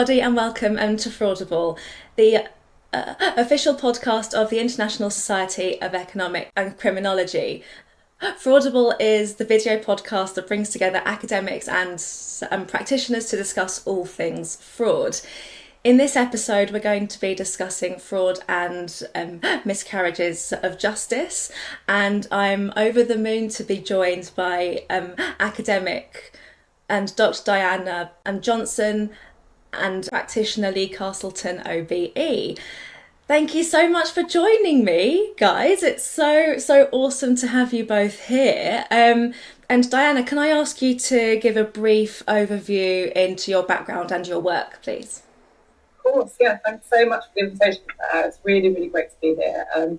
everybody, and welcome to Fraudible, the official podcast of the International Society of Economic and Criminology. Fraudible is the video podcast that brings together academics and practitioners to discuss all things fraud. In this episode, we're going to be discussing fraud and miscarriages of justice, and I'm over the moon to be joined by academic and Dr. Diana Johnson and practitioner Lee Castleton, OBE. Thank you so much for joining me, guys. It's so awesome to have you both here. And Diana, can I ask you to give a brief overview into your background and your work, please? Of course, yeah. Thanks so much for the invitation. It's really great to be here. As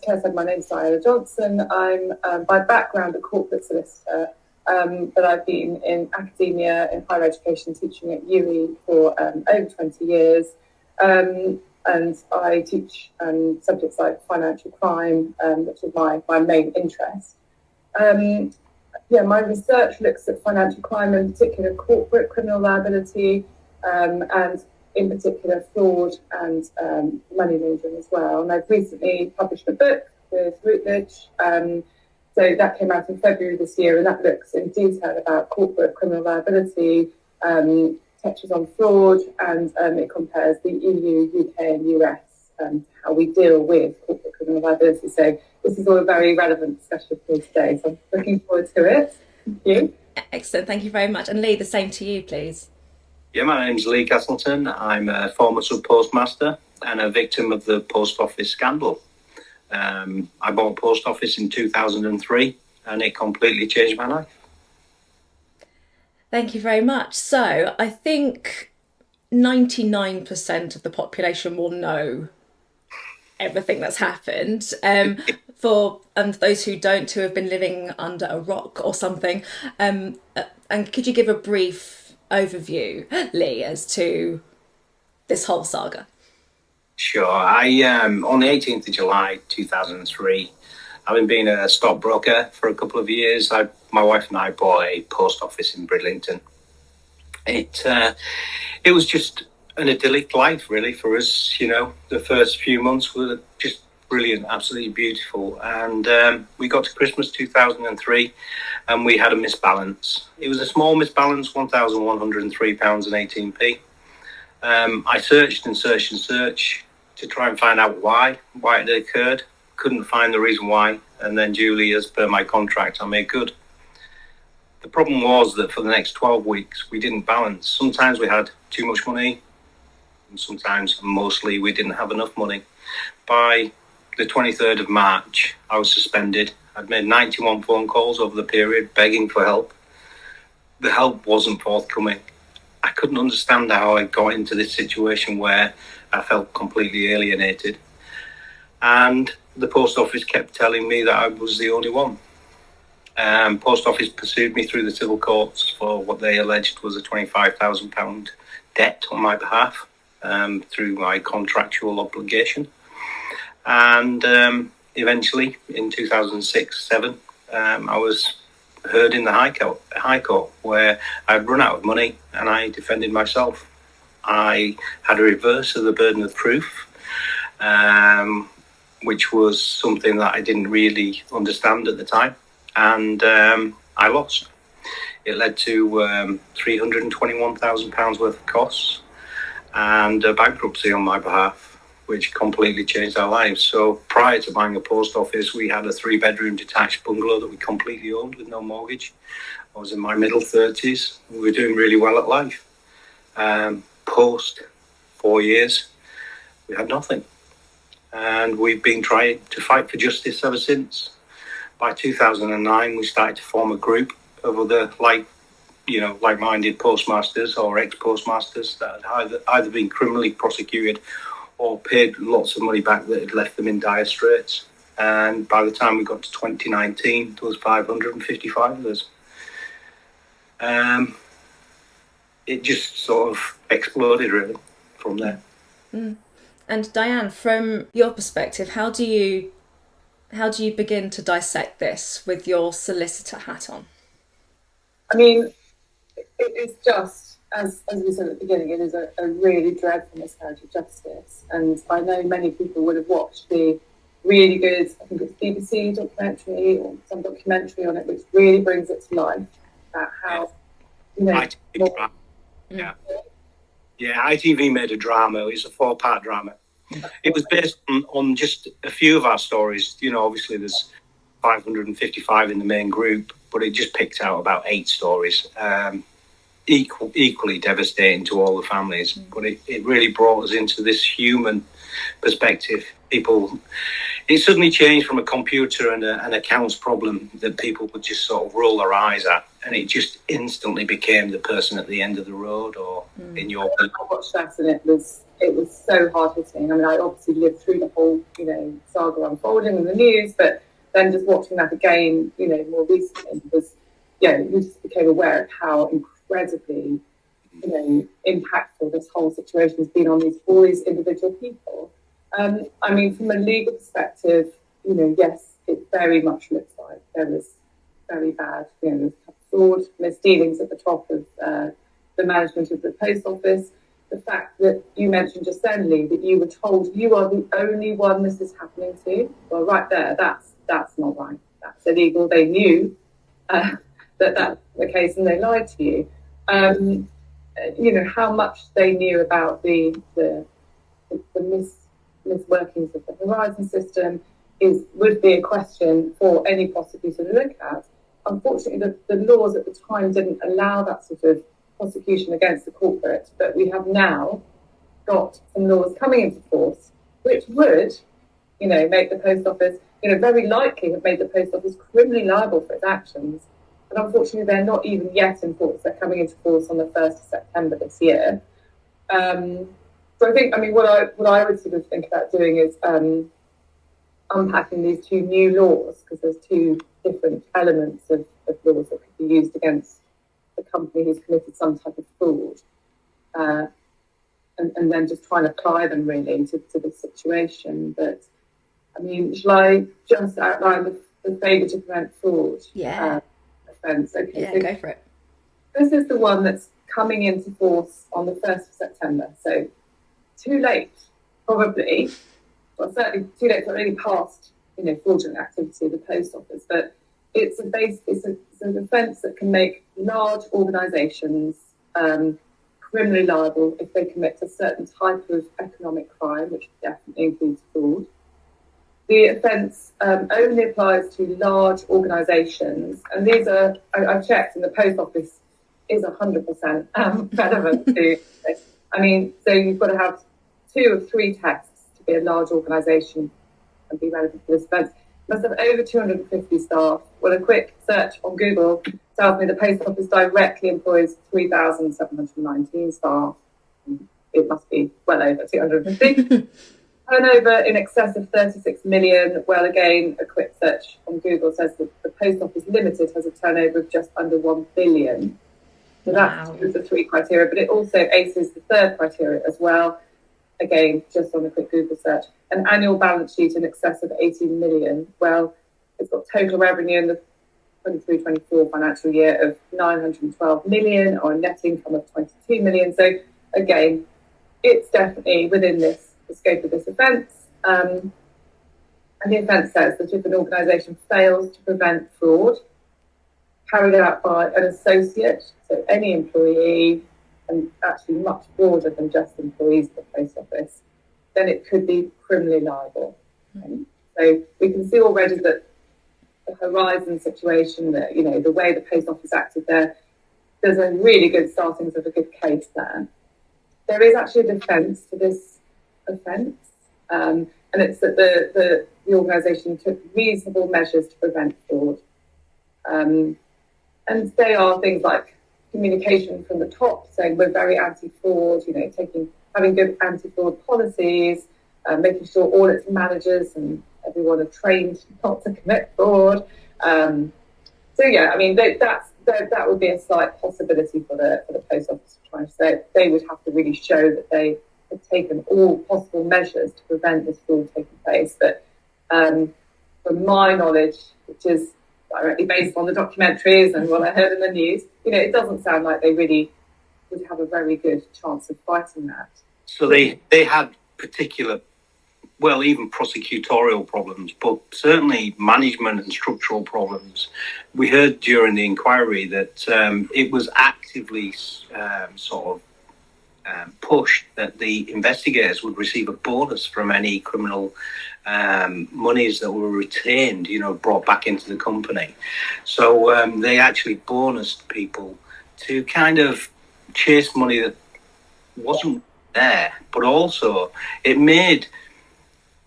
Claire said, my name's Diana Johnson. I'm by background a corporate solicitor, but I've been in academia, in higher education, teaching at UE for over 20 years. And I teach subjects like financial crime, which is my main interest. My research looks at financial crime, in particular corporate criminal liability, and in particular fraud and money laundering as well. And I've recently published a book with Routledge. So that came out in February this year, and that looks in detail about corporate criminal liability, touches on fraud, and it compares the EU, UK and US, how we deal with corporate criminal liability. So this is all a very relevant discussion for today. So I'm looking forward to it. Thank you. Excellent, thank you very much. And Lee, the same to you, please. Yeah, my name's Lee Castleton. I'm a former sub-postmaster and a victim of the post office scandal. I bought a post office in 2003 and it completely changed my life. Thank you very much. So I think 99% of the population will know everything that's happened. For those who don't, who have been living under a rock or something, and could you give a brief overview, Lee, as to this whole saga? Sure. On the 18th of July 2003, having been a stockbroker for a couple of years, my wife and I bought a post office in Bridlington. It was just an idyllic life, really, for us. You know, the first few months were just brilliant, absolutely beautiful. And we got to Christmas 2003 and we had a misbalance. It was a small misbalance, £1,103.18. I searched to try and find out why it had occurred. Couldn't find the reason why. And then duly, as per my contract, I made good. The problem was that for the next 12 weeks, we didn't balance. Sometimes we had too much money, and sometimes, mostly, we didn't have enough money. By the 23rd of March, I was suspended. I'd made 91 phone calls over the period, begging for help. The help wasn't forthcoming. I couldn't understand how I got into this situation where I felt completely alienated. And the post office kept telling me that I was the only one. Post office pursued me through the civil courts for what they alleged was a £25,000 debt on my behalf, through my contractual obligation. And eventually, in 2006-07, I was heard in the High Court, where I'd run out of money and I defended myself. I had a reverse of the burden of proof, which was something that I didn't really understand at the time, and I lost. It led to £321,000 worth of costs and a bankruptcy on my behalf, which completely changed our lives. So prior to buying a post office, we had a 3-bedroom detached bungalow that we completely owned with no mortgage. I was in my middle 30s. We were doing really well at life. Post 4 years, we had nothing. And we've been trying to fight for justice ever since. By 2009, we started to form a group of other like-minded postmasters or ex-postmasters that had either been criminally prosecuted or paid lots of money back that had left them in dire straits. And by the time we got to 2019, there was 555 of us. It just sort of exploded, really, from there. Mm. And Diane, from your perspective, how do you begin to dissect this with your solicitor hat on? I mean, it is just as we said at the beginning, it is a really dreadful miscarriage of justice. And I know many people would have watched the really good, I think it's BBC documentary or some documentary on it, which really brings it to life about how, ITV made a drama. It's a 4-part drama. It was based on just a few of our stories. Obviously there's 555 in the main group, but it just picked out about 8 stories. Equally devastating to all the families, but it really brought us into this human perspective. It suddenly changed from a computer and an accounts problem that people would just sort of roll their eyes at, and it just instantly became the person at the end of the road or in your. I watched that, and it was so hard hitting. I mean, I obviously lived through the whole saga unfolding in the news, but then just watching that again, more recently was you just became aware of how incredibly impactful this whole situation has been on all these individual people. I mean, from a legal perspective, yes, it very much looks like there was very bad, fraud, misdealings at the top of the management of the post office. The fact that you mentioned just then, Lee, that you were told you are the only one this is happening to. Well, right there, that's not right. That's illegal. They knew that that's the case, and they lied to you. How much they knew about the misworkings of the Horizon system would be a question for any prosecutor to look at. Unfortunately, the laws at the time didn't allow that sort of prosecution against the corporate, but we have now got some laws coming into force which would, make the post office, very likely have made the post office criminally liable for its actions. But unfortunately, they're not even yet in force. They're coming into force on the 1st of September this year. So I think, what I would sort of think about doing is unpacking these 2 new laws, because there's 2 different elements of laws that could be used against the company who's committed some type of fraud, and then just try and apply them really to this situation. But shall I just outline the failure to prevent fraud offence? Okay, yeah, so go for it. This is the one that's coming into force on the 1st of September. So too late, probably. Well, certainly too late for any past, fraudulent activity of the post office. But it's an offence that can make large organisations criminally liable if they commit a certain type of economic crime, which definitely includes fraud. The offence only applies to large organisations, and these are, I've checked, and the post office is 100% relevant to this. So you've got to have 2 of 3 tests to be a large organisation and be relevant to this offence. Must have over 250 staff. Well, a quick search on Google tells me the post office directly employs 3,719 staff. It must be well over 250. Turnover in excess of 36 million. Well, again, a quick search on Google says that the Post Office Limited has a turnover of just under 1 billion. So that's 2 of the 3 criteria, but it also aces the 3rd criteria as well. Again, just on a quick Google search. An annual balance sheet in excess of 18 million. Well, it's got total revenue in the 23-24 financial year of 912 million, or a net income of 22 million. So again, it's definitely within the scope of this offence. And the offence says that if an organisation fails to prevent fraud carried out by an associate, so any employee, and actually much broader than just employees of the post office, then it could be criminally liable. Okay? So we can see already that the Horizon situation, that the way the post office acted there's a really good startings of a good case there. There is actually a defence to this offence, and it's that the organisation took reasonable measures to prevent fraud. And they are things like communication from the top, saying we're very anti-fraud, having good anti-fraud policies, making sure all its managers and everyone are trained not to commit fraud. That would be a slight possibility for the post office to try and say. They would have to really show that they had taken all possible measures to prevent this fraud taking place. But from my knowledge, which is directly based on the documentaries and what I heard in the news, it doesn't sound like they really would have a very good chance of fighting that. So they had particular, well, even prosecutorial problems, but certainly management and structural problems. We heard during the inquiry that it was actively pushed that the investigators would receive a bonus from any criminal monies that were retained, brought back into the company. So they actually bonused people to kind of chase money that wasn't there, but also it made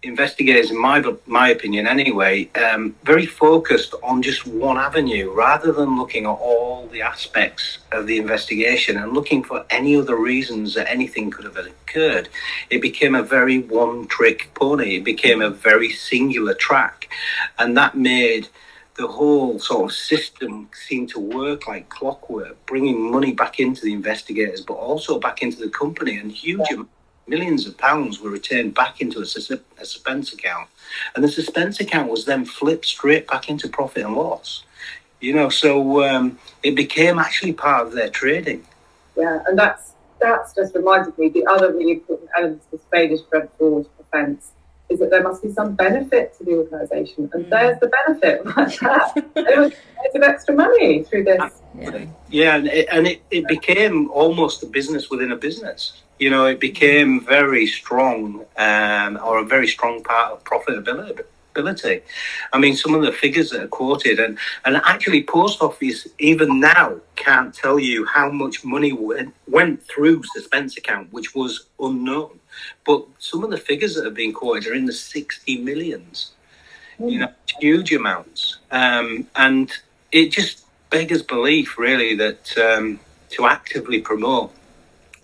investigators, in my opinion anyway, very focused on just one avenue rather than looking at all the aspects of the investigation and looking for any other reasons that anything could have occurred. It became a very one-trick pony. It became a very singular track, and that made the whole sort of system seem to work like clockwork, bringing money back into the investigators, but also back into the company, and millions of pounds were returned back into a suspense account, and the suspense account was then flipped straight back into profit and loss. So it became actually part of their trading. Yeah, and that's just reminded me, the other really important element of the Spanish bread fraud offence is that there must be some benefit to the organisation, and there's the benefit right there. There was loads of extra money through this. Yeah, and it became almost a business within a business. It became very strong, or a very strong part of profitability. I mean, some of the figures that are quoted, and actually Post Office even now can't tell you how much money went through suspense account, which was unknown. But some of the figures that have been quoted are in the 60 millions, huge amounts. And it just beggars belief, really, that to actively promote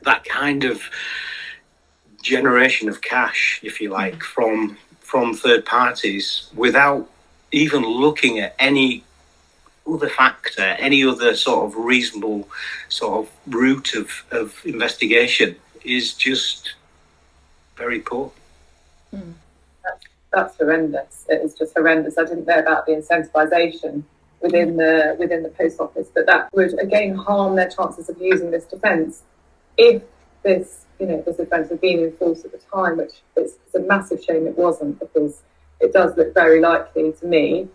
that kind of generation of cash, if you like, from third parties without even looking at any other factor, any other sort of reasonable sort of route of investigation is just very poor. That's horrendous. It is just horrendous. I didn't know about the incentivisation within the Post Office, but that would again harm their chances of using this defence if this offence had been in force at the time, which it's a massive shame it wasn't, because it does look very likely to me,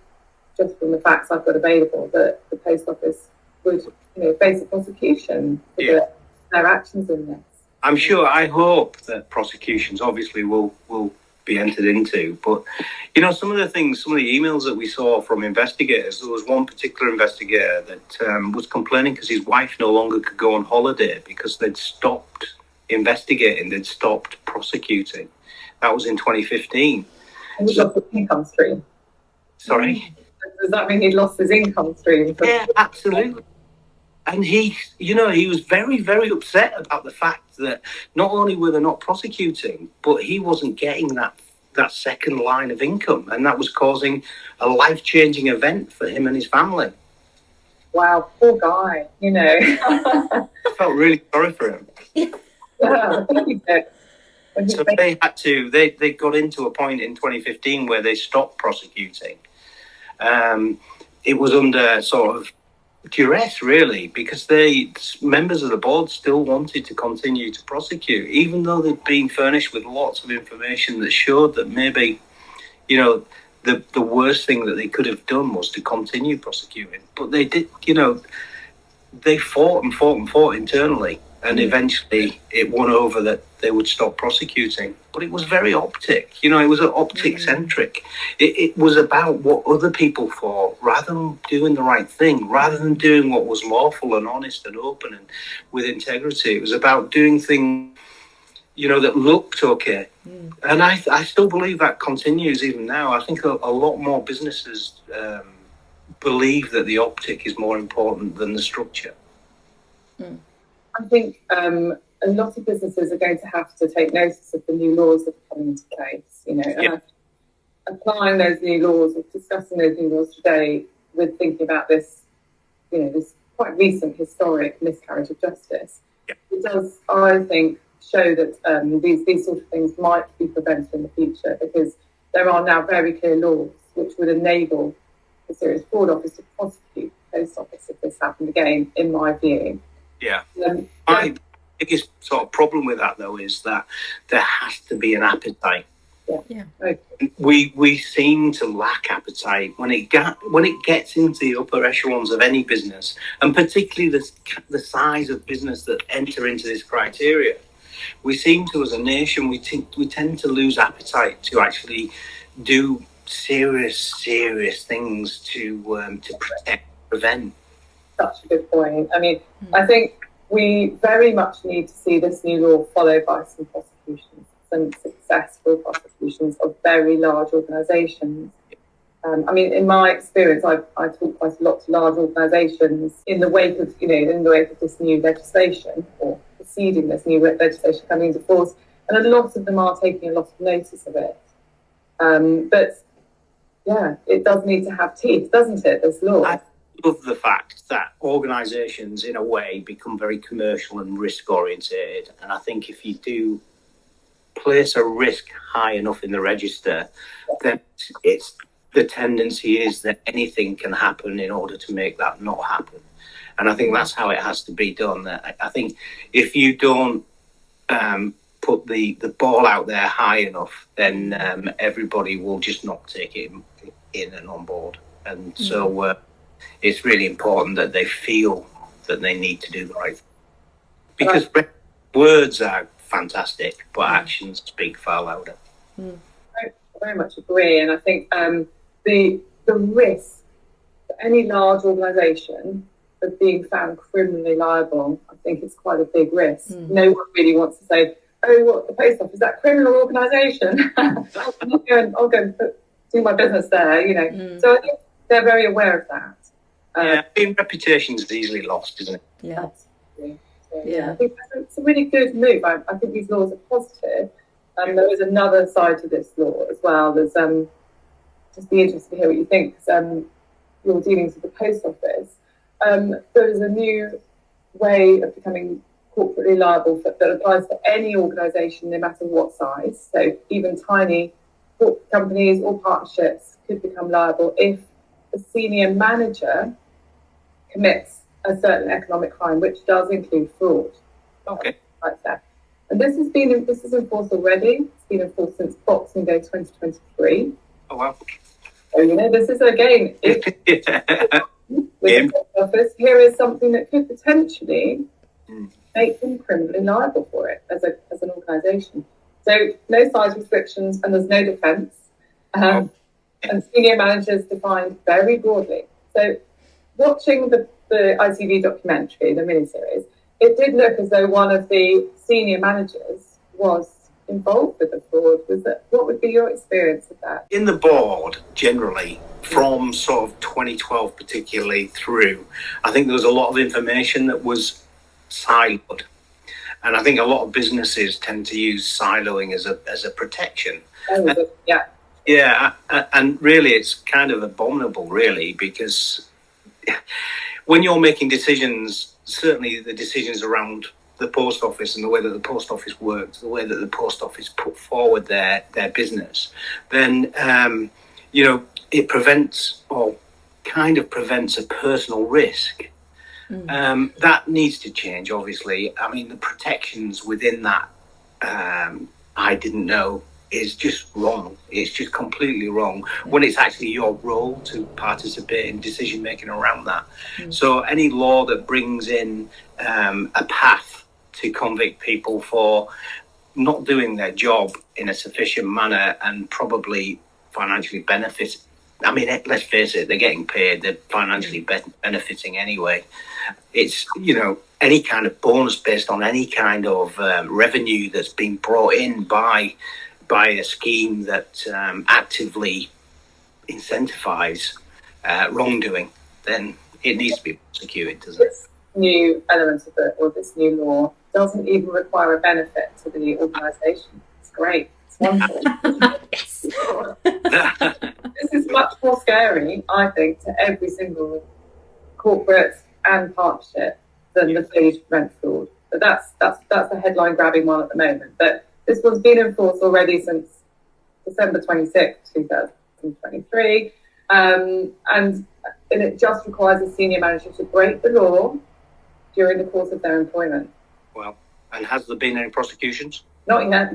just from the facts I've got available, that the Post Office would face a prosecution for their actions in this. I'm sure, I hope that prosecutions obviously will be entered into, but some of the emails that we saw from investigators, there was one particular investigator that was complaining because his wife no longer could go on holiday because they'd stopped investigating, they'd stopped prosecuting. That was in 2015. And he lost his income stream. Sorry? Does that mean he lost his income stream? Yeah, absolutely. And he was very, very upset about the fact that not only were they not prosecuting, but he wasn't getting that second line of income, and that was causing a life-changing event for him and his family. Wow, poor guy, I felt really sorry for him. Yeah, So they had to, they got into a point in 2015 where they stopped prosecuting. It was under sort of duress, really, because members of the board still wanted to continue to prosecute, even though they'd been furnished with lots of information that showed that maybe, the worst thing that they could have done was to continue prosecuting. But they did, they fought and fought and fought internally, and eventually it won over that they would stop prosecuting. But it was very optic, it was optic-centric. It was about what other people thought, rather than doing the right thing, rather than doing what was lawful and honest and open and with integrity. It was about doing things, that looked okay. And I still believe that continues even now. I think a lot more businesses believe that the optic is more important than the structure. I think a lot of businesses are going to have to take notice of the new laws that are coming into place, and applying those new laws or discussing those new laws today with thinking about this, this quite recent historic miscarriage of justice. It does, I think, show that these sort of things might be prevented in the future, because there are now very clear laws which would enable the Serious Fraud Office to prosecute the Post Office if this happened again, in my view. Yeah. My biggest sort of problem with that, though, is that there has to be an appetite. Yeah. We seem to lack appetite when it gets into the upper echelons of any business, and particularly the size of business that enter into this criteria. We seem to, as a nation, we tend to lose appetite to actually do serious things to protect, prevent. Such a good point. I mean, I think we very much need to see this new law followed by some prosecutions, some successful prosecutions of very large organisations. I mean, in my experience, I talk quite a lot to large organisations in the wake of this new legislation, or preceding this new legislation coming into force, and a lot of them are taking a lot of notice of it. But yeah, it does need to have teeth, doesn't it? This law. I love the fact that organisations, in a way, become very commercial and risk oriented, and I think if you do place a risk high enough in the register, then the tendency is that anything can happen in order to make that not happen. And I think that's how it has to be done. I think if you don't put the ball out there high enough, then everybody will just not take it in and on board. And so it's really important that they feel that they need to do the right thing. Because words are fantastic, but actions speak far louder. I very much agree, and I think the risk for any large organisation of being found criminally liable, I think it's quite a big risk. No one really wants to say, "Oh, what, the post office, that criminal organisation? I'll go and do my business there," you know. So I think they're very aware of that. Reputation is easily lost, isn't it? Yeah. Absolutely. So, I think it's a really good move. I think these laws are positive. There is another side to this law as well. There's just be interested to hear what you think, because your dealings with the post office. There is a new way of becoming corporately liable that applies to any organisation, no matter what size. So even tiny companies or partnerships could become liable if the senior manager commits a certain economic crime, which does include fraud. Okay. Like that. And this is enforced already. It's been enforced since Boxing Day 2023. Oh wow. So this is again, with the post office, here is something that could potentially make them criminally liable for it as an organisation. So no size restrictions, and there's no defence. And senior managers defined very broadly. So watching the ITV documentary, the miniseries, it did look as though one of the senior managers was involved with the fraud. What would be your experience of that? In the board, generally, from sort of 2012 particularly through, I think there was a lot of information that was siloed. And I think a lot of businesses tend to use siloing as a protection. Yeah, and really it's kind of abominable, really, because when you're making decisions, certainly the decisions around the post office and the way that the post office works, the way that the post office put forward their business, then, it prevents or kind of prevents a personal risk. That needs to change, obviously. I mean, the protections within that, I didn't know, is just wrong. It's just completely wrong when it's actually your role to participate in decision making around that. So any law that brings in a path to convict people for not doing their job in a sufficient manner and probably financially benefit. I mean, let's face it, they're getting paid, they're financially benefiting anyway. It's, any kind of bonus based on any kind of revenue that's been brought in by a scheme that actively incentivises wrongdoing, then it needs to be prosecuted, doesn't it? This new element of it, or this new law, doesn't even require a benefit to the organisation. It's great. It's wonderful. Yes. This is much more scary, I think, to every single corporate and partnership than the failure to prevent fraud. But that's a headline grabbing one at the moment. But this one's been enforced already since December 26, 2023. And it just requires a senior manager to break the law during the course of their employment. Well, and has there been any prosecutions? Not yet.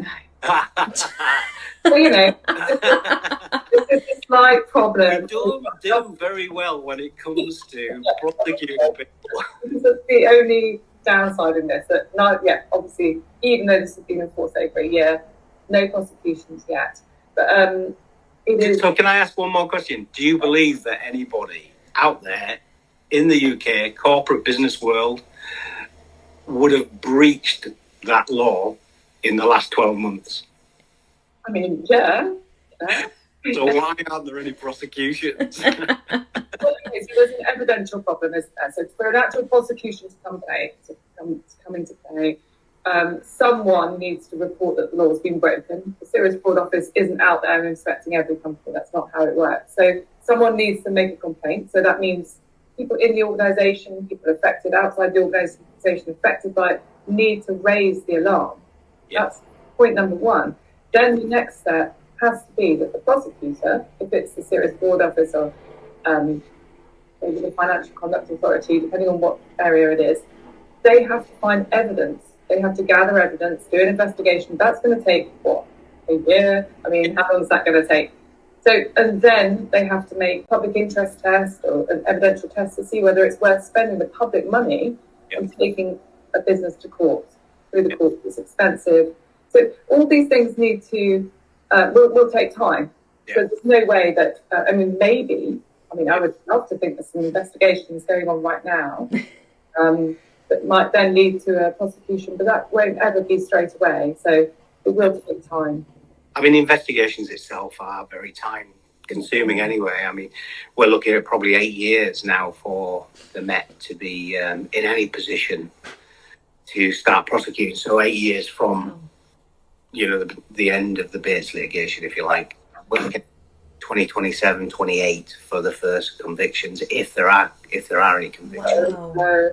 Well, you know, this is a slight problem. We don't do very well when it comes to prosecuting people. This is the only downside in this, that not yet, obviously, even though this has been enforced over a year, no prosecutions yet. But it is. So can I ask one more question? Do you believe that anybody out there in the UK, corporate business world, would have breached that law in the last 12 months? I mean, yeah. So why aren't there any prosecutions? Well, okay, so there's an evidential problem, isn't there? So for an actual prosecution to come into play, someone needs to report that the law has been broken. The Serious Fraud Office isn't out there inspecting every company. That's not how it works. So someone needs to make a complaint. So that means people in the organisation, people affected outside the organisation affected by it, need to raise the alarm. Yeah. That's point number one. Then the next step has to be that the prosecutor, if it's the Serious Fraud Office or maybe the Financial Conduct Authority, depending on what area it is, they have to find evidence. They have to gather evidence, do an investigation. That's going to take, what, a year? I mean, how long is that going to take? So, and then they have to make public interest test or an evidential test to see whether it's worth spending the public money on taking a business to court. Through the court, it's expensive. So all these things need to, will take time. So there's no way that, I mean, I would love to think there's some investigations going on right now that might then lead to a prosecution, but that won't ever be straight away. So it will take time. I mean, investigations itself are very time consuming anyway. I mean, we're looking at probably 8 years now for the Met to be in any position to start prosecuting. So 8 years from, the end of the base litigation, if you like. We're looking at 2027, 28 for the first convictions, if there are any convictions. Wow.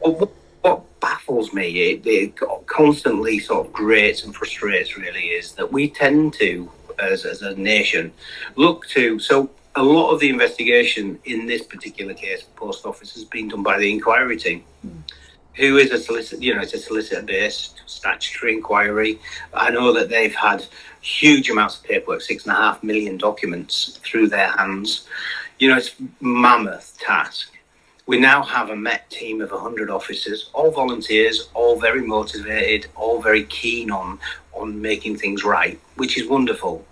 But what baffles me, it constantly sort of grates and frustrates really, is that we tend to, as a nation, look to, so a lot of the investigation in this particular case, Post Office, has been done by the inquiry team, who is a solicitor, it's a solicitor-based statutory inquiry. I know that they've had huge amounts of paperwork, 6.5 million documents through their hands. It's a mammoth task. We now have a Met team of 100 officers, all volunteers, all very motivated, all very keen on making things right, which is wonderful.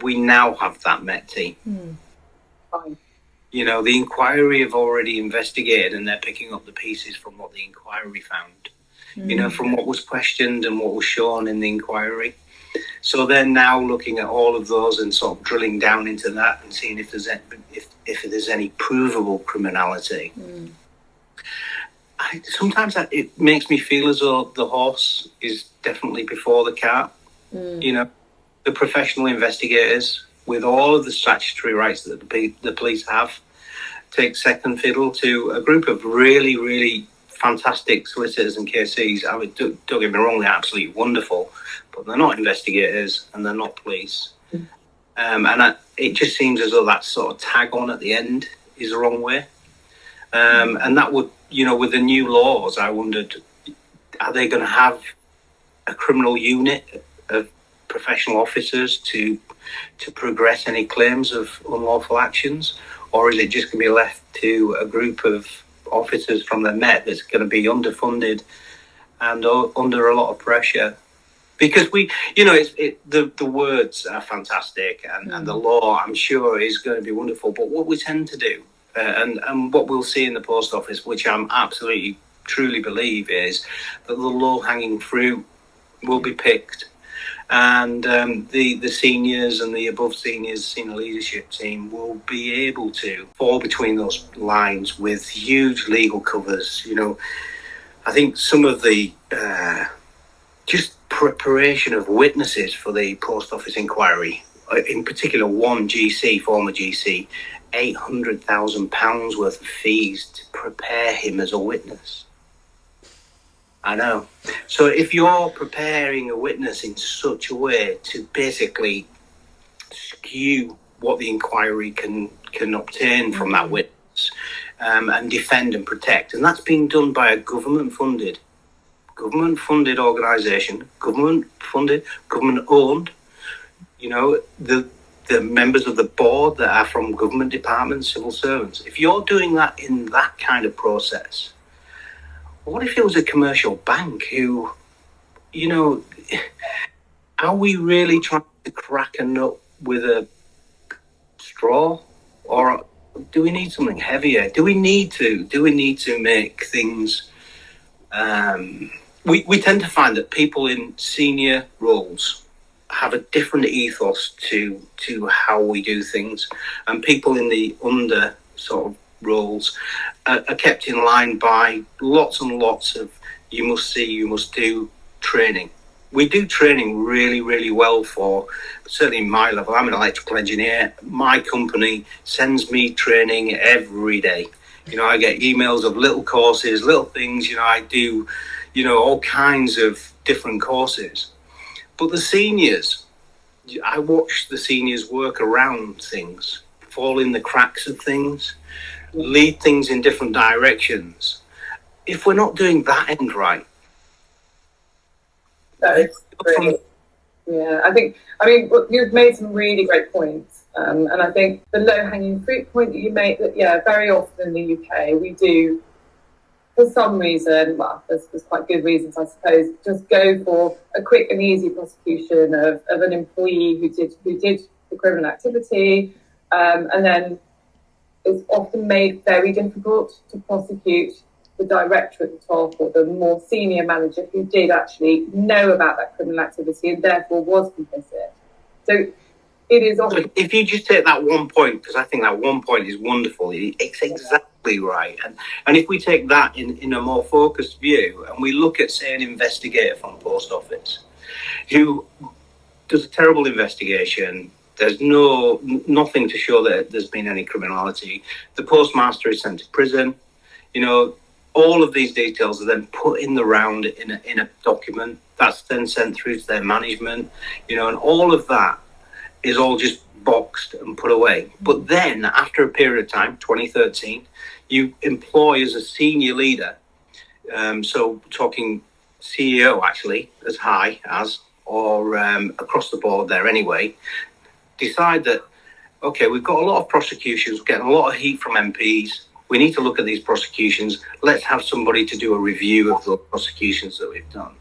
We now have that Met team. Fine. The inquiry have already investigated, and they're picking up the pieces from what the inquiry found, from what was questioned and what was shown in the inquiry. So they're now looking at all of those and sort of drilling down into that and seeing if there's any provable criminality. Sometimes it makes me feel as though the horse is definitely before the cart. The professional investigators, with all of the statutory rights that the police have, take second fiddle to a group of really, really fantastic solicitors and KCs. I mean, don't get me wrong, they're absolutely wonderful, but they're not investigators and they're not police. It just seems as though that sort of tag on at the end is the wrong way. And that would, with the new laws, I wondered, are they going to have a criminal unit of professional officers to progress any claims of unlawful actions? Or is it just going to be left to a group of officers from the Met that's going to be underfunded and under a lot of pressure? Because the words are fantastic and the law, I'm sure, is going to be wonderful. But what we tend to do, and what we'll see in the Post Office, which I'm absolutely, truly believe, is that the low-hanging fruit will be picked. And the seniors and the above seniors, senior leadership team, will be able to fall between those lines with huge legal covers. I think some of the just preparation of witnesses for the Post Office inquiry, in particular one GC, former GC, £800,000 worth of fees to prepare him as a witness. I know. So if you're preparing a witness in such a way to basically skew what the inquiry can obtain from that witness, and defend and protect. And that's being done by a government-funded organisation, government-funded, government-owned. You know, the members of the board that are from government departments, civil servants. If you're doing that in that kind of process, what if it was a commercial bank who, you know, are we really trying to crack a nut with a straw, or do we need something heavier? Do we need to make things? We tend to find that people in senior roles have a different ethos to how we do things, and people in the under sort of roles are kept in line by lots and lots of you must see, you must do training. We do training really, really well for, certainly my level. I'm an electrical engineer. My company sends me training every day. You know, I get emails of little courses, little things. You know, I do, you know, all kinds of different courses. But the seniors, I watch the seniors work around things, fall in the cracks of things, lead things in different directions. If we're not doing that end right, that is great. Yeah, I mean, you've made some really great points. And I think the low-hanging fruit point that you make, that, yeah, very often in the UK, we do, for some reason, well, there's quite good reasons, I suppose, just go for a quick and easy prosecution of an employee who did the criminal activity, and then it's often made very difficult to prosecute the director at the top or the more senior manager who did actually know about that criminal activity and therefore was complicit. So it is often... If you just take that one point, because I think that one point is wonderful, it's exactly right. And if we take that in a more focused view and we look at, say, an investigator from Post Office who does a terrible investigation, there's nothing to show that there's been any criminality. The postmaster is sent to prison. You know, all of these details are then put in the round in a document that's then sent through to their management. You know, and all of that is all just boxed and put away. But then, after a period of time, 2013, you employ as a senior leader, so talking CEO actually, as high as, or across the board there anyway, decide that, okay, we've got a lot of prosecutions, we're getting a lot of heat from MPs, we need to look at these prosecutions, let's have somebody to do a review of the prosecutions that we've done.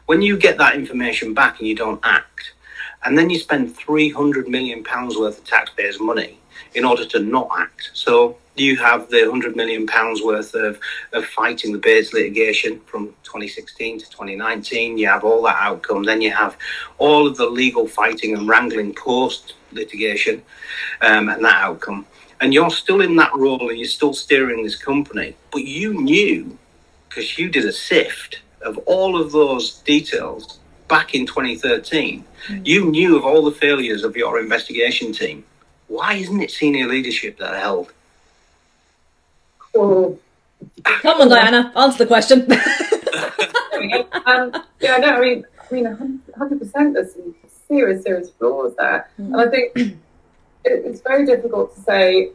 When you get that information back and you don't act, and then you spend £300 million worth of taxpayers' money in order to not act. So you have the £100 million worth of fighting the Bates litigation from 2016 to 2019. You have all that outcome. Then you have all of the legal fighting and wrangling post-litigation and that outcome. And you're still in that role and you're still steering this company. But you knew, because you did a sift of all of those details back in 2013, you knew of all the failures of your investigation team. Why isn't it senior leadership that are held? Well, come on, Diana, answer the question. Yeah, no, I mean, 100%. There's some serious flaws there, and I think it's very difficult to say,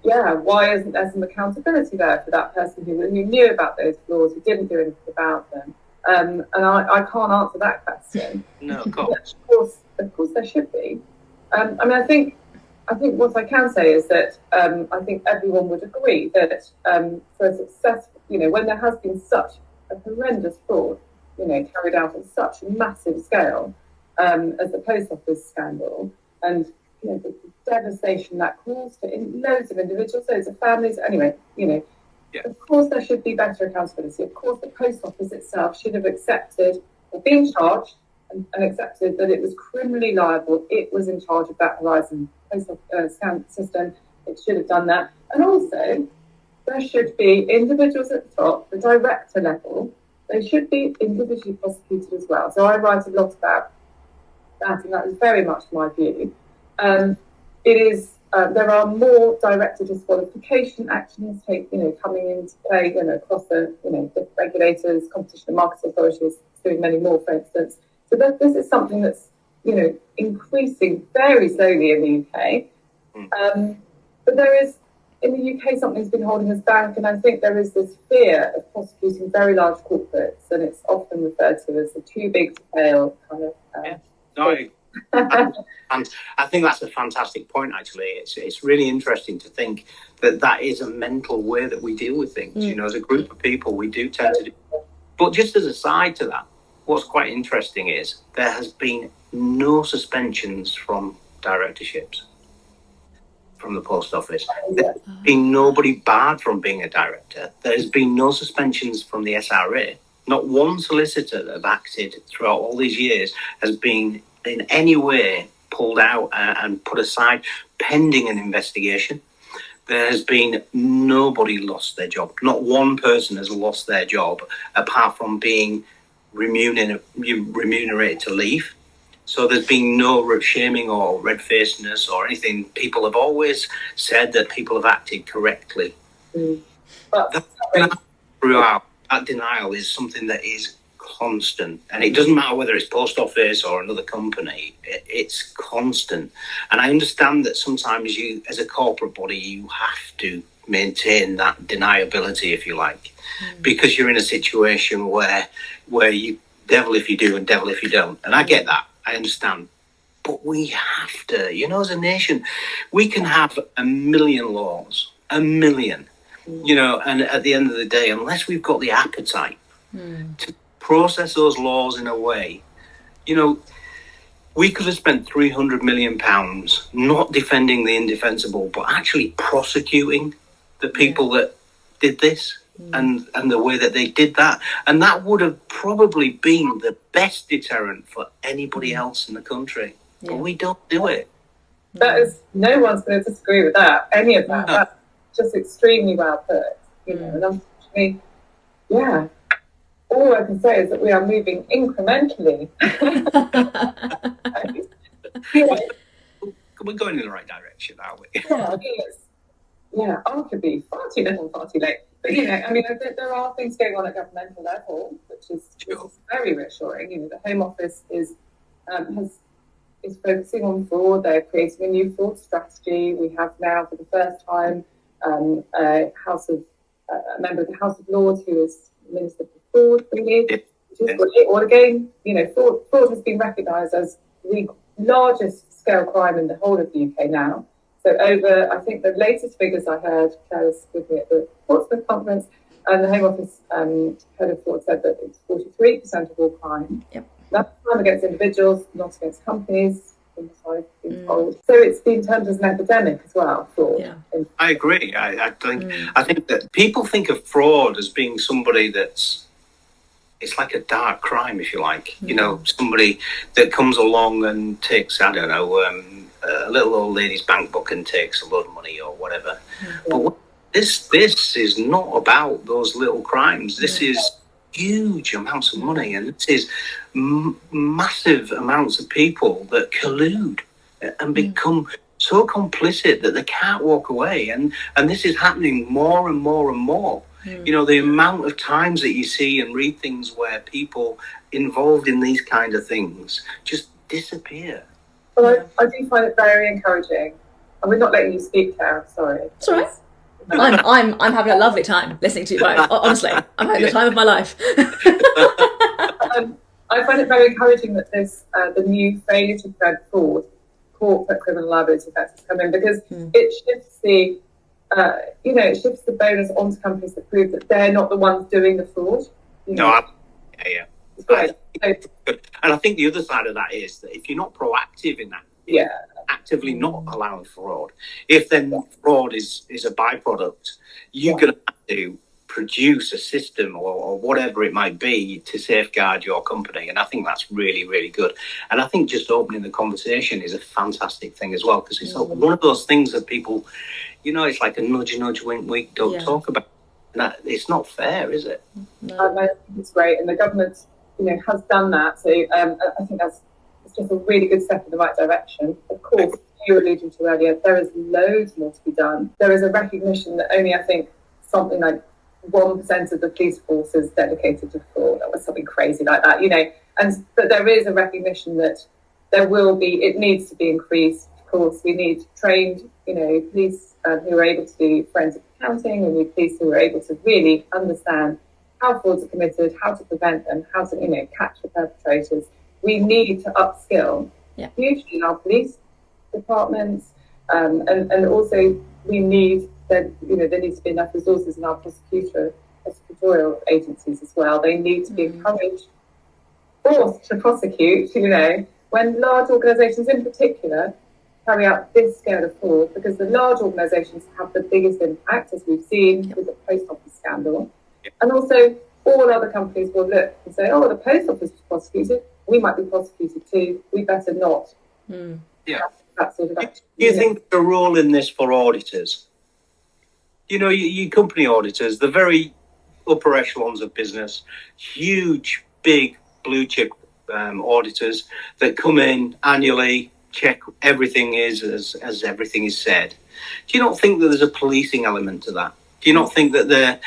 yeah, why isn't there some accountability there for that person who knew about those flaws, who didn't do anything about them? And I can't answer that question. No, of course. Of course there should be. I mean, I think what I can say is that I think everyone would agree that for a successful, when there has been such a horrendous fraud, carried out on such a massive scale as the Post Office scandal, and the devastation that caused to loads of individuals, loads of families. Anyway, Of course there should be better accountability. Of course the Post Office itself should have accepted or been charged and accepted that it was criminally liable. It was in charge of that Horizon Post scan system. It should have done that. And also, there should be individuals at the top, the director level, they should be individually prosecuted as well. So I write a lot about that, and that is very much my view. It is there are more director disqualification actions coming into play across the the regulators, competition and markets authorities, doing many more, for instance. So this is something that's increasing very slowly in the UK. But there is in the UK, something's been holding us back, and I think there is this fear of prosecuting very large corporates, and it's often referred to as the too big to fail kind of. I think that's a fantastic point, actually. It's really interesting to think that is a mental way that we deal with things. You know, as a group of people, we do tend to do. But just as a side to that, what's quite interesting is there has been no suspensions from directorships from the post office. There's been nobody barred from being a director. There's been no suspensions from the SRA. Not one solicitor that have acted throughout all these years has been in any way pulled out and put aside pending an investigation. There has been nobody lost their job. Not one person has lost their job apart from being remunerated to leave. So there's been no shaming or red-facedness or anything. People have always said that people have acted correctly. But throughout, that denial is something that is constant. And it doesn't matter whether it's post office or another company, it's constant. And I understand that sometimes you, as a corporate body, you have to maintain that deniability, if you like, because you're in a situation where you devil if you do and devil if you don't. And I get that. I understand. But we have to, you know, as a nation, we can have a million laws, you know, and at the end of the day, unless we've got the appetite to process those laws in a way, you know, we could have spent £300 million not defending the indefensible, but actually prosecuting the people that did this. And the way that they did that. And that would have probably been the best deterrent for anybody else in the country. But we don't do it. That is, no one's going to disagree with that, any of that. No. That's just extremely well put. You know, and unfortunately, all I can say is that we are moving incrementally. We're going in the right direction, aren't we? Arguably far too little, far too late. But, you know, I mean, there are things going on at governmental level, which is very reassuring. You know, the Home Office is focusing on fraud. They're creating a new fraud strategy. We have now, for the first time, a member of the House of Lords who is Minister for Fraud, really, which is great. Or again, you know, fraud has been recognised as the largest scale crime in the whole of the UK now. So over, I think the latest figures I heard, Claire was with me at the Portsmouth conference, and the Home Office head of fraud said that it's 43% of all crime. That's crime against individuals, not against companies, from what I've been told. So it's been termed as an epidemic as well, fraud. I agree. I think that people think of fraud as being somebody it's like a dark crime, if you like. You know, somebody that comes along and takes, I don't know, a little old lady's bank book and takes a load of money or whatever. But this is not about those little crimes. This is huge amounts of money, and this is massive amounts of people that collude and become so complicit that they can't walk away. And this is happening more and more and more. You know, the amount of times that you see and read things where people involved in these kind of things just disappear. Well, I do find it very encouraging. And we're not letting you speak, Claire. Sorry. It's all right. I'm having a lovely time listening to you both. Honestly, I'm having the time of my life. I find it very encouraging that the new failure to prevent fraud, corporate criminal liability offences has come in, because it shifts it shifts the bonus onto companies that prove that they're not the ones doing the fraud. You know? It's great. And I think the other side of that is that if you're not proactive in that, actively not allowing fraud, if then fraud is a byproduct, you're going to have to produce a system or whatever it might be to safeguard your company. And I think that's really, really good. And I think just opening the conversation is a fantastic thing as well, because it's one of those things that people, you know, it's like a nudge, wink, wink, don't talk about. And it's not fair, is it? No. I think it's great. And the government, you know, has done that. So I think it's just a really good step in the right direction. Of course, you were alluding to earlier, there is loads more to be done. There is a recognition that only, I think, something like 1% of the police force is dedicated to fraud, or something crazy like that, you know. But there is a recognition that it needs to be increased. course, we need trained, police who are able to do forensic accounting. We need police who are able to really understand how frauds are committed, how to prevent them, how to, catch the perpetrators. We need to upskill hugely in our police departments, and also we need there needs to be enough resources in our prosecutorial agencies as well. They need to be encouraged, forced to prosecute, when large organisations in particular carry out this scale of fraud, because the large organisations have the biggest impact, as we've seen with the post office scandal. And also all other companies will look and say, oh, the post office was prosecuted, we might be prosecuted too, we better not. That sort of action. Do you think the role in this for auditors? Your company auditors, the very upper echelons of business, huge, big, blue chip auditors that come in annually, check everything is as everything is said. Do you not think that there's a policing element to that? Do you not think that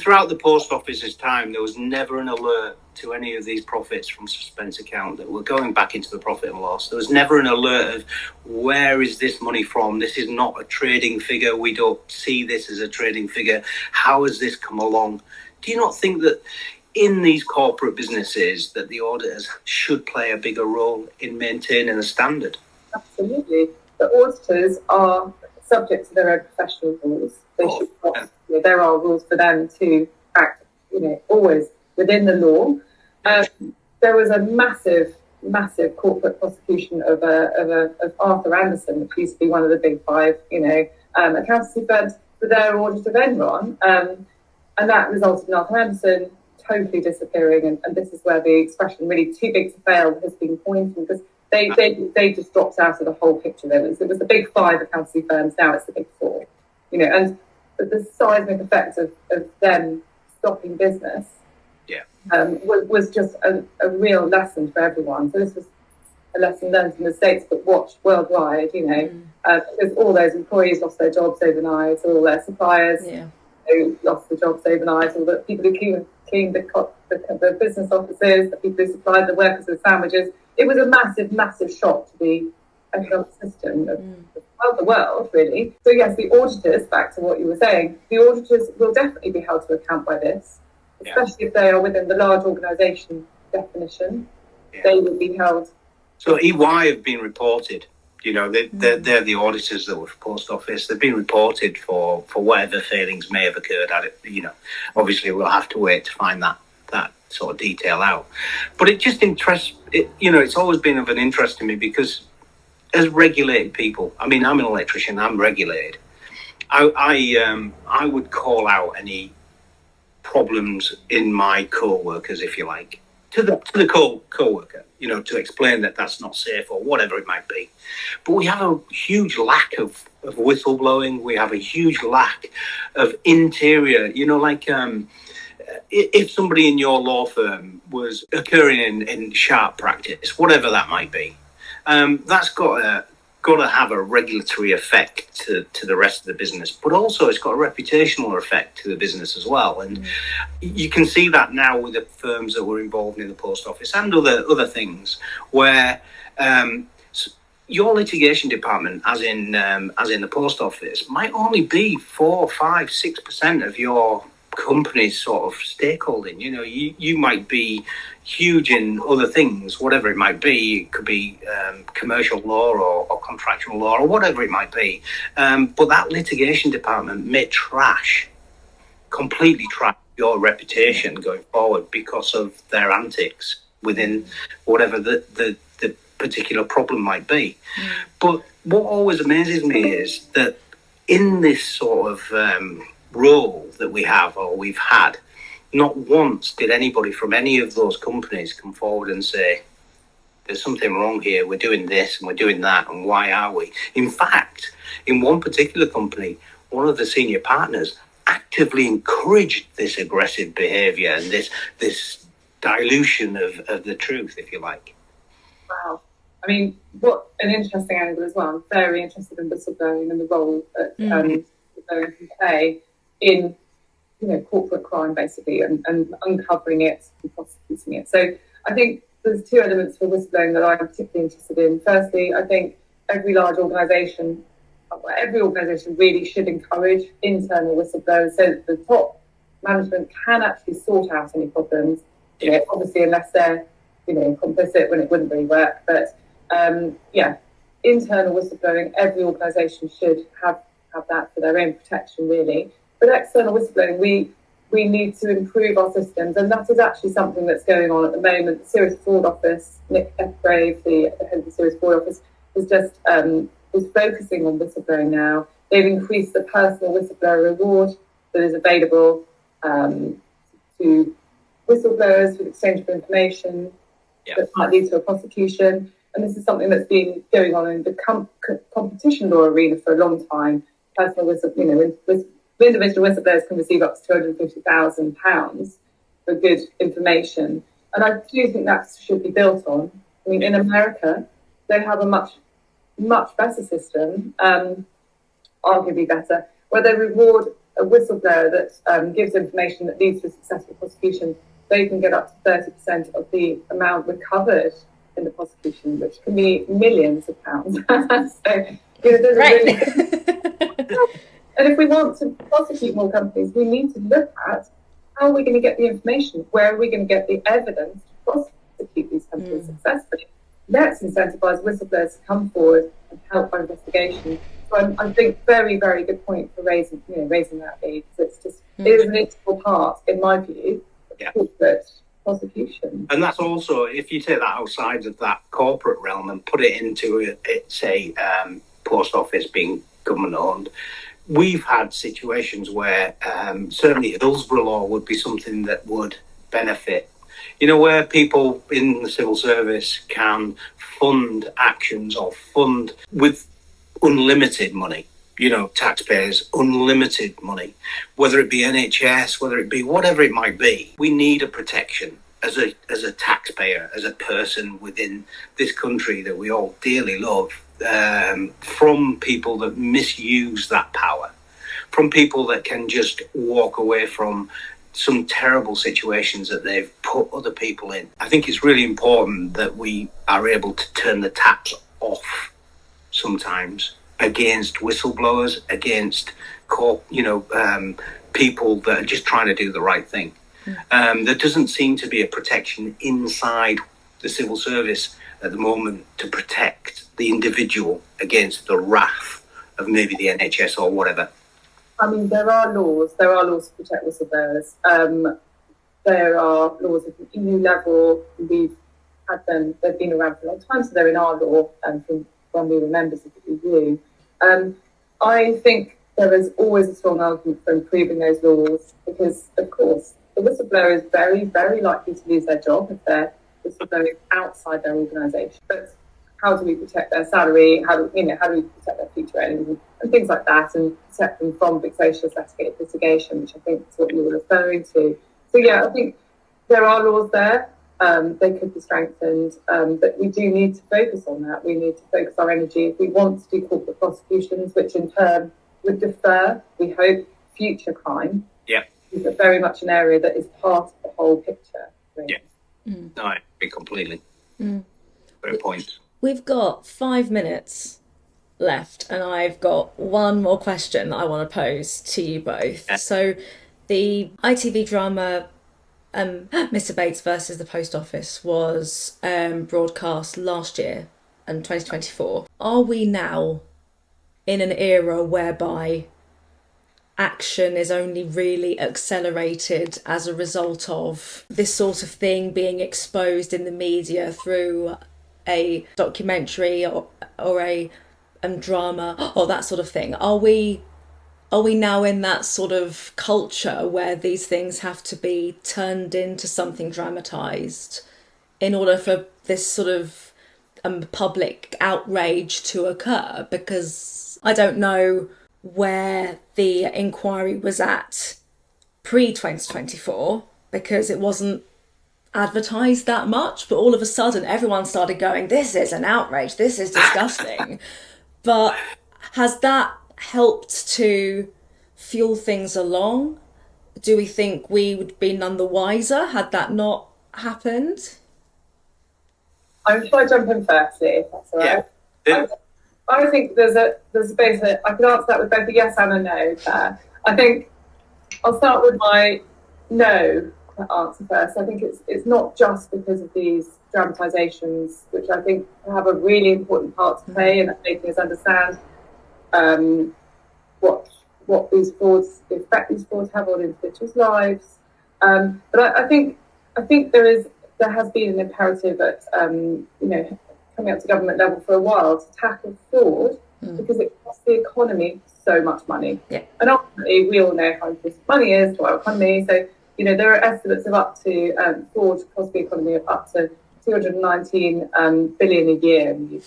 throughout the post office's time, there was never an alert to any of these profits from suspense account that were going back into the profit and loss? There was never an alert of where is this money from? This is not a trading figure. We don't see this as a trading figure. How has this come along? Do you not think that in these corporate businesses that the auditors should play a bigger role in maintaining a standard? Absolutely. The auditors are subject to their own professional rules. There are rules for them to act, always within the law. There was a massive corporate prosecution of Arthur Anderson, which used to be one of the big five, accountancy firms, for their audit of Enron, and that resulted in Arthur Anderson totally disappearing. And this is where the expression "really too big to fail" has been coined, because they just dropped out of the whole picture. It was the big five accountancy firms. Now it's the big four, and the seismic effect of them stopping business was just a real lesson for everyone. So this was a lesson learned in the States, but watched worldwide, because all those employees lost their jobs overnight, all their suppliers who lost their jobs overnight, all the people who cleaned the business offices, the people who supplied the workers with sandwiches. It was a massive, massive shock to the economic system of the world, really. So yes, the auditors, back to what you were saying, the auditors will definitely be held to account by this, especially if they are within the large organisation definition. They will be held. So EY have been reported. They're the auditors that were for Post Office. They've been reported for whatever failings may have occurred at it. Obviously we'll have to wait to find that sort of detail out. But it just interests, it's always been of an interest to me, because as regulated people, I'm an electrician, I'm regulated. I would call out any problems in my co-workers, if you like, to the co-worker, to explain that that's not safe or whatever it might be. But we have a huge lack of whistleblowing. We have a huge lack of interior, if somebody in your law firm was occurring in sharp practice, whatever that might be, that's got to have a regulatory effect to the rest of the business, but also it's got a reputational effect to the business as well. And you can see that now with the firms that were involved in the post office and other things, where your litigation department, as in the post office, might only be 4, 5, 6% of your company's sort of stakeholding. You might be huge in other things, whatever it might be. It could be commercial law or contractual law or whatever it might be. But that litigation department may completely trash your reputation going forward because of their antics within whatever the particular problem might be. But what always amazes me is that in this sort of role that we have or we've had, not once did anybody from any of those companies come forward and say, there's something wrong here, we're doing this and we're doing that, and why are we? In fact, in one particular company, one of the senior partners actively encouraged this aggressive behaviour and this dilution of the truth, if you like. Wow. What an interesting angle as well. I'm very interested in whistleblowing and the role that whistleblowing can play in corporate crime, basically, and uncovering it and prosecuting it. So I think there's two elements for whistleblowing that I'm particularly interested in. Firstly, I think every large organisation, every organisation really should encourage internal whistleblowers so that the top management can actually sort out any problems. You know, obviously, unless they're, you know, complicit, when it wouldn't really work. But internal whistleblowing, every organisation should have that for their own protection, really. But external whistleblowing, we need to improve our systems, and that is actually something that's going on at the moment. The Serious Fraud Office, Nick Brave, the head of the Serious Fraud Office, is just is focusing on whistleblowing now. They've increased the personal whistleblower reward that is available to whistleblowers with exchange of information that might lead to a prosecution. And this is something that's been going on in the competition law arena for a long time. Personal individual whistleblowers can receive up to £250,000 for good information. And I do think that should be built on. I mean, in America, they have a much better system, arguably better, where they reward a whistleblower that gives information that leads to a successful prosecution. They can get up to 30% of the amount recovered in the prosecution, which can be millions of pounds. So, you know, there's and if we want to prosecute more companies, we need to look at how are we going to get the information, where are we going to get the evidence to prosecute these companies successfully. Let's incentivise whistleblowers to come forward and help our investigation. So I think very, very good point for raising that, Lee, because it is an integral part, in my view, of corporate prosecution. And that's also, if you take that outside of that corporate realm and put it into, say, post office being government owned, we've had situations where certainly Hillsborough law would be something that would benefit. You know, where people in the civil service can fund actions or fund with unlimited money, you know, taxpayers, unlimited money, whether it be NHS, whether it be whatever it might be. We need a protection as a taxpayer, as a person within this country that we all dearly love, from people that misuse that power, from people that can just walk away from some terrible situations that they've put other people in. I think it's really important that we are able to turn the taps off sometimes against whistleblowers, against people that are just trying to do the right thing. There doesn't seem to be a protection inside the civil service at the moment to protect the individual against the wrath of maybe the NHS or whatever. I mean, there are laws to protect whistleblowers. There are laws at the EU level. We've had them, they've been around for a long time, so they're in our law from when we were members of the EU. I think there is always a strong argument for improving those laws because, of course, the whistleblower is very, very likely to lose their job if they're whistleblowing outside their organisation. But how do we protect their salary? How do we protect their future earnings and things like that, and protect them from vexatious litigation, which I think is what you were referring to. So yeah, I think there are laws there. They could be strengthened, but we do need to focus on that. We need to focus our energy if we want to do corporate prosecutions, which in turn would defer, we hope, future crime. Yeah, is very much an area that is part of the whole picture. Really. Yeah, no, I agree completely. Great point. We've got 5 minutes left, and I've got one more question that I want to pose to you both. Yeah. So, the ITV drama Mr. Bates versus the Post Office was broadcast last year in 2024. Are we now in an era whereby action is only really accelerated as a result of this sort of thing being exposed in the media through a documentary or a drama or that sort of thing? Are we now in that sort of culture where these things have to be turned into something dramatised in order for this sort of public outrage to occur? Because I don't know where the inquiry was at pre-2024 because it wasn't advertised that much, but all of a sudden everyone started going, this is an outrage, this is disgusting. But has that helped to fuel things along? Do we think we would be none the wiser had that not happened? I'm sure I jump in firstly, if that's all right. Yeah. I think there's a basic. I could answer that with both a yes and a no. There, I think I'll start with my no answer first. I think it's not just because of these dramatisations, which I think have a really important part to play in making us understand what these frauds, the effect these frauds have on individuals' lives. But I think there has been an imperative at coming up to government level for a while to tackle fraud because it costs the economy so much money. Yeah. And ultimately, we all know how important money is to our economy. So, there are estimates of up to fraud cost the economy of up to 219 billion a year in the UK.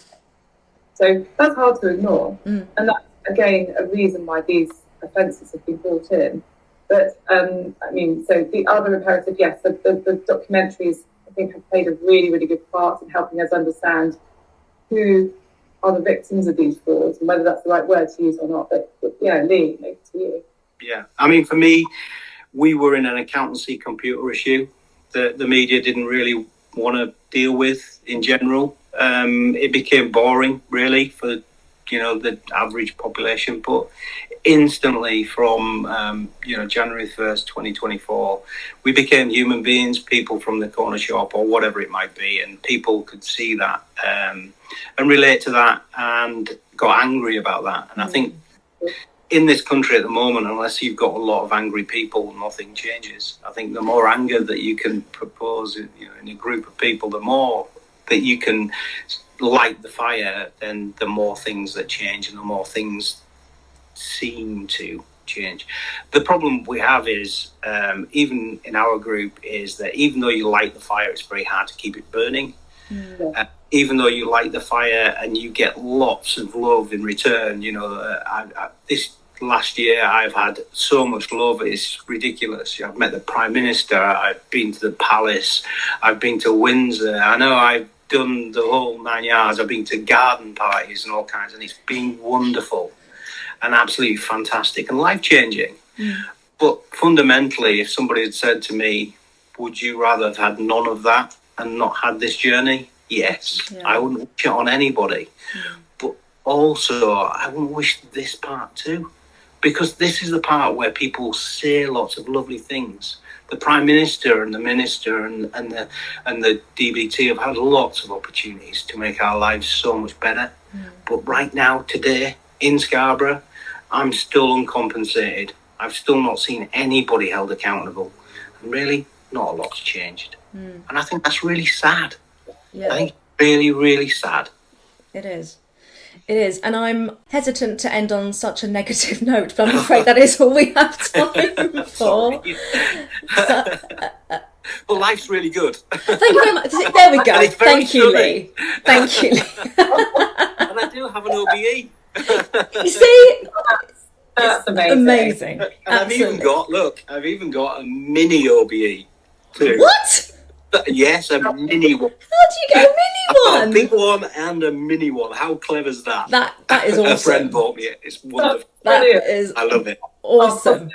So that's hard to ignore. And that's, again, a reason why these offences have been brought in. But, so the other imperative, yes, the documentaries, I think, have played a really, really good part in helping us understand who are the victims of these frauds and whether that's the right word to use or not. But yeah, Lee, over to you. Yeah, for me, we were in an accountancy computer issue that the media didn't really want to deal with in general. It became boring, really, for the average population. But instantly, from January 1st, 2024, we became human beings, people from the corner shop or whatever it might be, and people could see that and relate to that and got angry about that. And I think in this country at the moment, unless you've got a lot of angry people, nothing changes. I think the more anger that you can propose in a group of people, the more that you can light the fire, then the more things that change and the more things seem to change. The problem we have is, even in our group, is that even though you light the fire, it's very hard to keep it burning. Even though you light the fire and you get lots of love in return, this last year I've had so much love, it's ridiculous. I've met the Prime Minister, I've been to the Palace, I've been to Windsor, I know I've done the whole 9 yards, I've been to garden parties and all kinds, and it's been wonderful and absolutely fantastic and life-changing. But fundamentally, if somebody had said to me, would you rather have had none of that and not had this journey? Yes. I wouldn't wish it on anybody. But also, I wouldn't wish this part too, because this is the part where people say lots of lovely things. The Prime Minister and the Minister and the DBT have had lots of opportunities to make our lives so much better. But right now, today, in Scarborough, I'm still uncompensated. I've still not seen anybody held accountable. And really, not a lot's changed. And I think that's really sad. I think it's really, really sad. It is. It is. And I'm hesitant to end on such a negative note, but I'm afraid that is all we have time for. Well, life's really good. Thank you very much. There we go. Thank you, Lee. Thank you, Lee. And I do have an OBE. You see? That's amazing. And I've even got a mini OBE too. What? Yes, a mini one. How do you get a mini one? A big one and a mini one. How clever is that? That is awesome. A friend bought me it. It's wonderful. I love it. Awesome.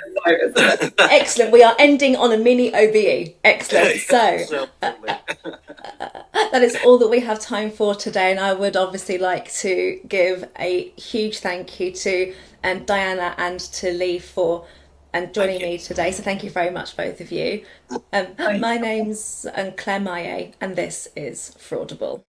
Excellent. We are ending on a mini OBE. Excellent. So that is all that we have time for today, and I would obviously like to give a huge thank you to Diana and to Lee for joining me today. So thank you very much, both of you. My name's Claire Maillet, and this is Fraudible.